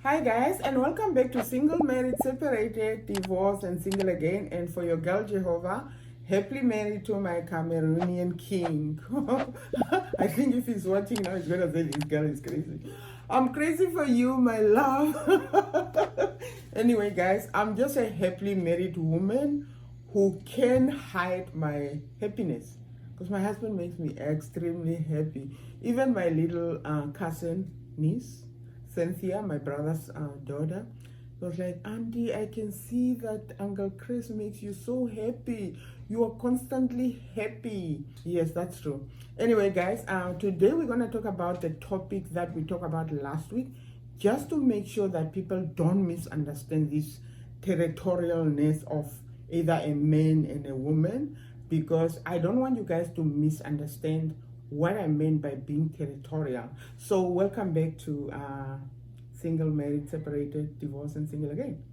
Hi guys, and welcome back to Single, Married, Separated, Divorced, and Single Again. And for your girl Jehovah, happily married to my Cameroonian king. I think if he's watching now, he's gonna say this girl is crazy. I'm crazy for you, my love. Anyway, guys, I'm just a happily married woman who can hide my happiness because my husband makes me extremely happy. Even my little cousin niece, Cynthia, my brother's daughter, was like, Auntie, I can see that Uncle Chris makes you so happy. You are constantly happy. Yes, that's true. Anyway, guys, today we're going to talk about the topic that we talked about last week, just to make sure that people don't misunderstand this territorialness of either a man and a woman, because I don't want you guys to misunderstand what I meant by being territorial. So welcome back to Single, Married, Separated, Divorced, and Single Again.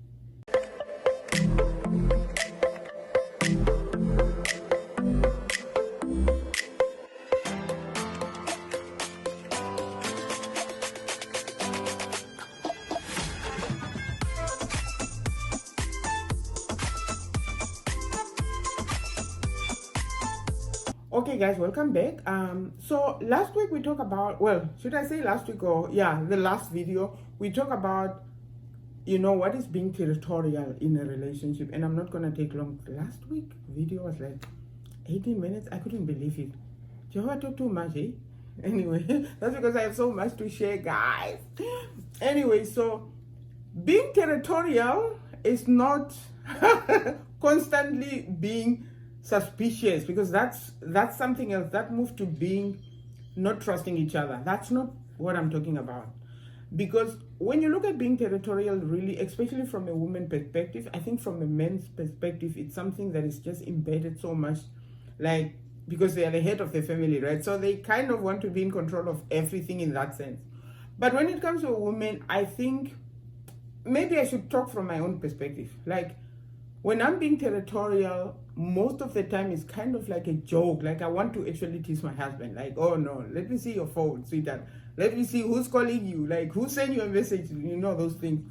Okay guys, welcome back. So last week we talked about, well, should I say last week, or yeah, the last video we talked about, what is being territorial in a relationship. And I'm not gonna take long. Last week video was like 18 minutes. I couldn't believe it. Jehovah talk too much, eh? Anyway, that's because I have so much to share, guys. Anyway, so being territorial is not constantly being suspicious, because that's something else. That move to being not trusting each other. That's not what I'm talking about. Because when you look at being territorial, really, especially from a woman perspective, I think from a man's perspective, it's something that is just embedded so much, like, because they are the head of the family, right? So they kind of want to be in control of everything in that sense. But when it comes to a woman, I think maybe I should talk from my own perspective. Like, when I'm being territorial, most of the time it's kind of like a joke. Like, I want to actually tease my husband. Like, oh no, let me see your phone, sweetheart. Let me see who's calling you. Like, who sent you a message? Those things.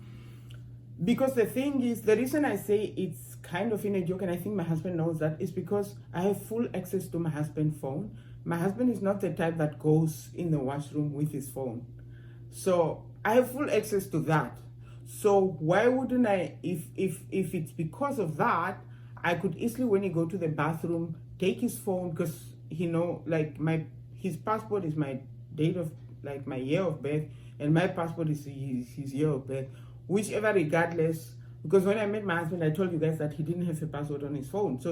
Because the thing is, the reason I say it's kind of in a joke, and I think my husband knows that, is because I have full access to my husband's phone. My husband is not the type that goes in the washroom with his phone. So I have full access to that. So why wouldn't I, if it's because of that, I could easily, when he go to the bathroom, take his phone, because his passport is my date of, like, my year of birth, and my passport is his year of birth, whichever, regardless. Because when I met my husband, I told you guys that he didn't have a passport on his phone. So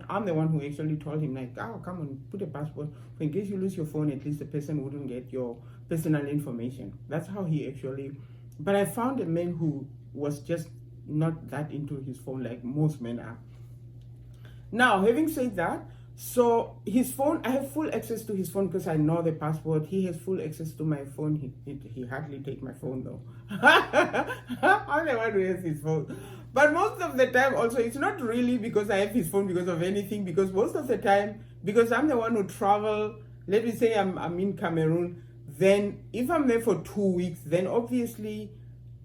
I'm the one who actually told him, like, oh, come on, put a passport. In case you lose your phone, at least the person wouldn't get your personal information. That's how he actually. But I found a man who was just not that into his phone like most men are. Now, having said that, so his phone, I have full access to his phone because I know the password. He has full access to my phone. He hardly take my phone though. I'm the one who has his phone. But most of the time also, it's not really because I have his phone because of anything, because most of the time, because I'm the one who travel, let me say I'm in Cameroon, then if I'm there for 2 weeks, then obviously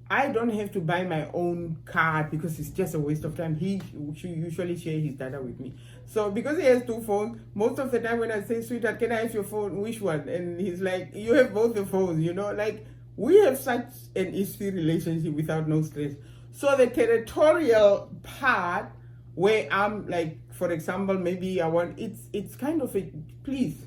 I don't have to buy my own card because it's just a waste of time. He usually share his data with me. So because he has 2 phones, most of the time when I say, sweetheart, can I have your phone? Which one? And he's like, you have both the phones, like, we have such an easy relationship without no stress. So the territorial part, where I'm like, for example, maybe it's kind of a, please,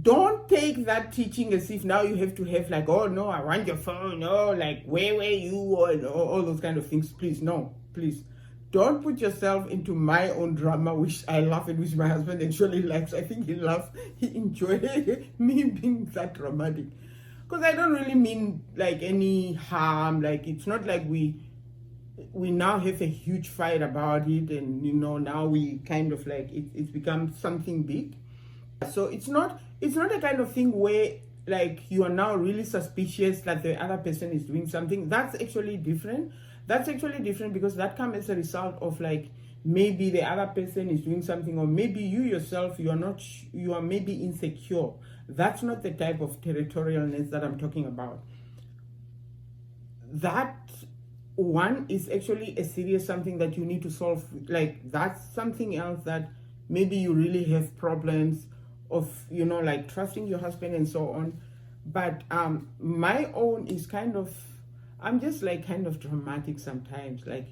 don't take that teaching as if now you have to have, like, oh no, I want your phone, no, like, where were you, or all those kind of things. Please, no, please. Don't put yourself into my own drama, which I love and which my husband actually likes. I think he enjoys me being that dramatic. Because I don't really mean, like, any harm. Like, it's not like we now have a huge fight about it, and, now we kind of, like, it's become something big. So it's not a kind of thing where, like, you are now really suspicious that the other person is doing something. That's actually different. Because that comes as a result of, like, maybe the other person is doing something, or maybe you yourself, you are maybe insecure. That's not the type of territorialness that I'm talking about. that one is actually a serious something that you need to solve. Like that's something else that maybe you really have problems of, like trusting your husband and so on. But my own is kind of, I'm just like kind of dramatic sometimes, like,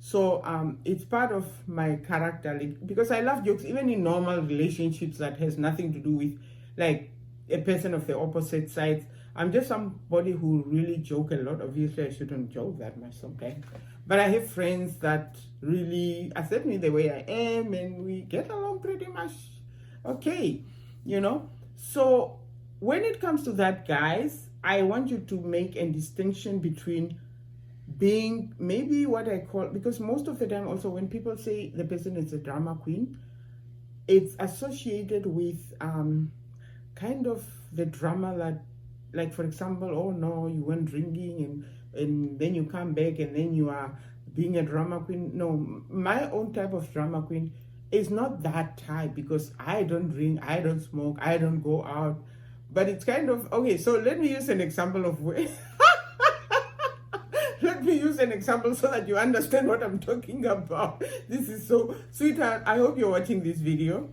so it's part of my character, like, because I love jokes even in normal relationships that has nothing to do with like a person of the opposite sides. I'm just somebody who really joke a lot. Obviously, I shouldn't joke that much sometimes. But I have friends that really accept me the way I am, and we get along pretty much okay, So when it comes to that, guys, I want you to make a distinction between being maybe what I call, because most of the time also when people say the person is a drama queen, it's associated with kind of the drama that, like, for example, oh no, you went drinking and then you come back and then you are being a drama queen. No, my own type of drama queen is not that type, because I don't drink, I don't smoke, I don't go out. But it's kind of, okay, so let me use an example of where let me use an example so that you understand what I'm talking about. This is so, sweetheart, I hope you're watching this video,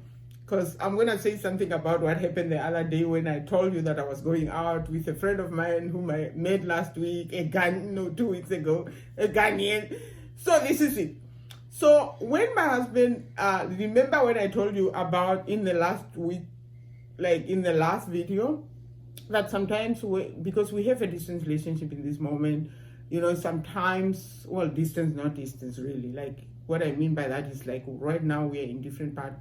because I'm going to say something about what happened the other day when I told you that I was going out with a friend of mine whom I met last week, 2 weeks ago, a Ghanaian. So this is it. So when my husband, remember when I told you about in the last week, like in the last video, that sometimes because we have a distance relationship in this moment, sometimes, well, distance, not distance really. Like what I mean by that is like right now we are in different parts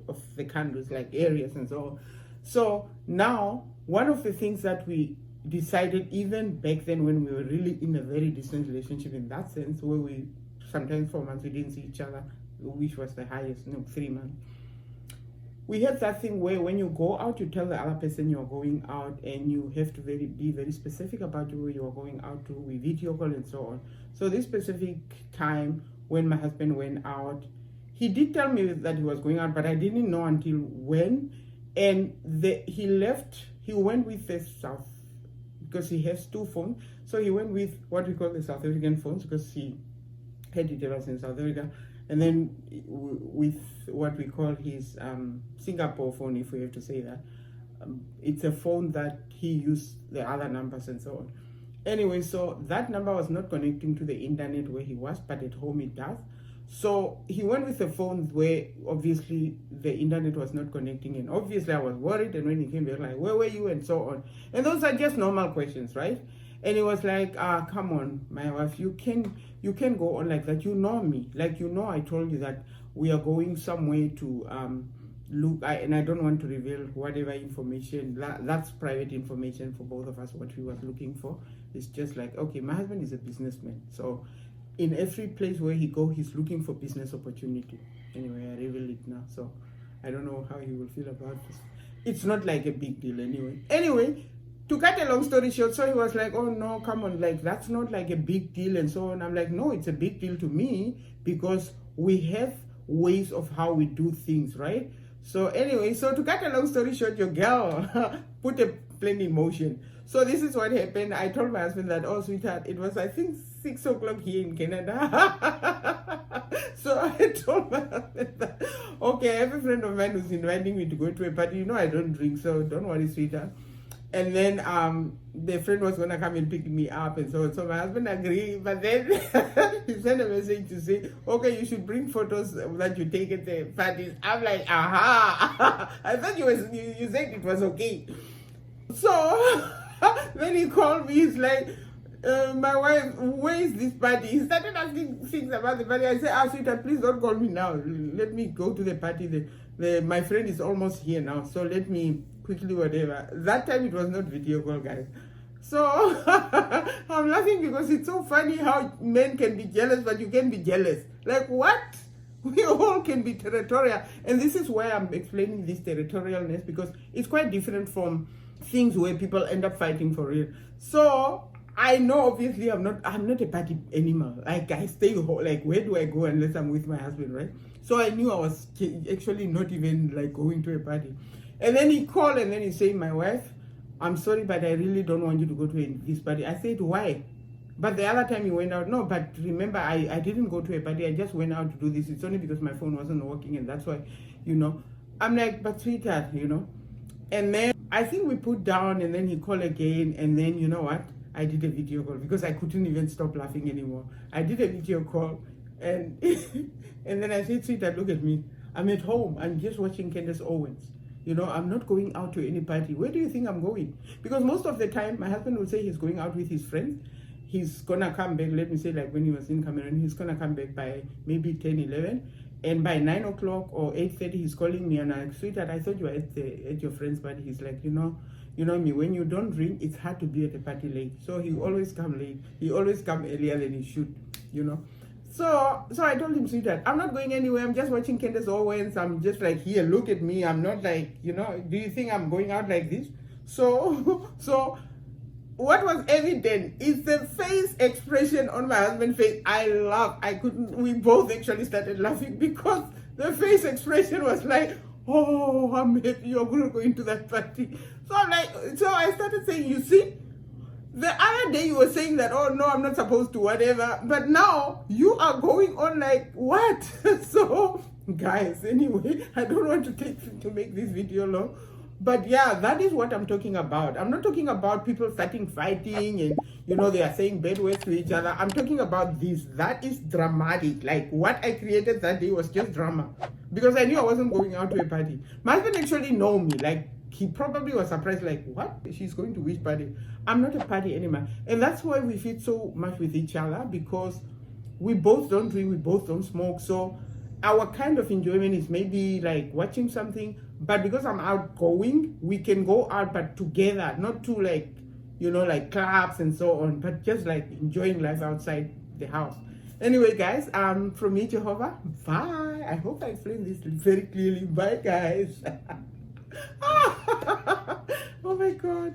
of the countries, like areas and so on. So now one of the things that we decided even back then when we were really in a very distant relationship in that sense, where we sometimes 4 months we didn't see each other, which was the highest, 3 months. We had that thing where when you go out, you tell the other person you're going out, and you have to be very specific about where you are going out to. We video call and so on. So this specific time when my husband went out, he did tell me that he was going out, but I didn't know until when. And he went with the South, because he has 2 phones. So he went with what we call the South African phones, because he had it was in South Africa. And then with what we call his Singapore phone, if we have to say that. It's a phone that he used the other numbers and so on. Anyway, so that number was not connecting to the internet where he was, but at home it does. So he went with the phone where obviously the internet was not connecting, and obviously I was worried. And when he came back, like, where were you, and so on. And those are just normal questions, right? And he was like, come on, my wife, you can go on like that. You know me, like, I told you that we are going somewhere to look, and I don't want to reveal whatever information. That's private information for both of us. What we was looking for is just like, okay, my husband is a businessman, so in every place where he go, he's looking for business opportunity. Anyway, I reveal it now, so I don't know how he will feel about this. It's not like a big deal anyway. To cut a long story short, so he was like, oh no, come on, like, that's not like a big deal and so on. I'm like, no, it's a big deal to me, because we have ways of how we do things, right? So anyway, so to cut a long story short, your girl put a plan in motion. So this is what happened. I told my husband that, oh sweetheart, it was I think 6 o'clock here in Canada. So I told my husband that, okay, I have a friend of mine who's inviting me to go to a party. I don't drink, so don't worry, sweetheart. And then the friend was gonna come and pick me up and so on. So my husband agreed, but then he sent a message to say, okay, you should bring photos that you take at the parties. I'm like, aha! I thought you said it was okay. So then he called me, he's like, my wife, where is this party? He started asking things about the party. I said, sweetheart, please don't call me now. Let me go to the party. My friend is almost here now, so let me quickly whatever. That time it was not video call, guys. So I'm laughing because it's so funny how men can be jealous, but you can be jealous. Like, what? We all can be territorial. And this is why I'm explaining this territorialness, because it's quite different from things where people end up fighting for real. So I know obviously I'm not a party animal. Like, I stay home. Like, where do I go unless I'm with my husband, right? So I knew I was actually not even like going to a party. And then he called and then he said, my wife, I'm sorry, but I really don't want you to go to this party. I said, why? But the other time he went out, no, but remember, I didn't go to a party. I just went out to do this. It's only because my phone wasn't working, and that's why, you know. I'm like, but sweetheart, you know. And then I think we put down, and then he called again, and then you know what? I did a video call because I couldn't even stop laughing anymore. I did a video call, and and then I said, sweetheart, look at me. I'm at home. I'm just watching Candace Owens. You know, I'm not going out to any party. Where do you think I'm going? Because most of the time, my husband will say he's going out with his friends. He's gonna come back, let me say, like when he was in Cameroon, he's gonna come back by maybe 10, 11. And by 9 o'clock or 8:30, he's calling me and I'm like, sweetheart, I thought you were at your friend's party. He's like, you know me, when you don't ring, it's hard to be at the party late. So he always come late. He always come earlier than he should, you know. So I told him, sweetheart, I'm not going anywhere. I'm just watching Candace Owens. I'm just like, here, look at me. I'm not like, you know, do you think I'm going out like this? So what was evident is the face expression on my husband's face. I laughed. We both actually started laughing because the face expression was like, oh, I'm happy you're going to that party. So I started saying, you see, the other day you were saying that, oh no, I'm not supposed to, whatever. But now you are going on like, what? So, guys, anyway, I don't want to make this video long. But yeah, that is what I'm talking about. I'm not talking about people starting fighting and, you know, they are saying bad words to each other. I'm talking about this. That is dramatic. Like, what I created that day was just drama. Because I knew I wasn't going out to a party. My husband actually know me. Like, he probably was surprised, like, what? She's going to which party? I'm not a party anymore. And that's why we fit so much with each other, because we both don't drink, we both don't smoke. So our kind of enjoyment is maybe like watching something, but because I'm outgoing, we can go out, but together, not to like, you know, like clubs and so on, but just like enjoying life outside the house. Anyway, guys, from me, Jehovah, bye. I hope I explained this very clearly. Bye, guys. Oh my God.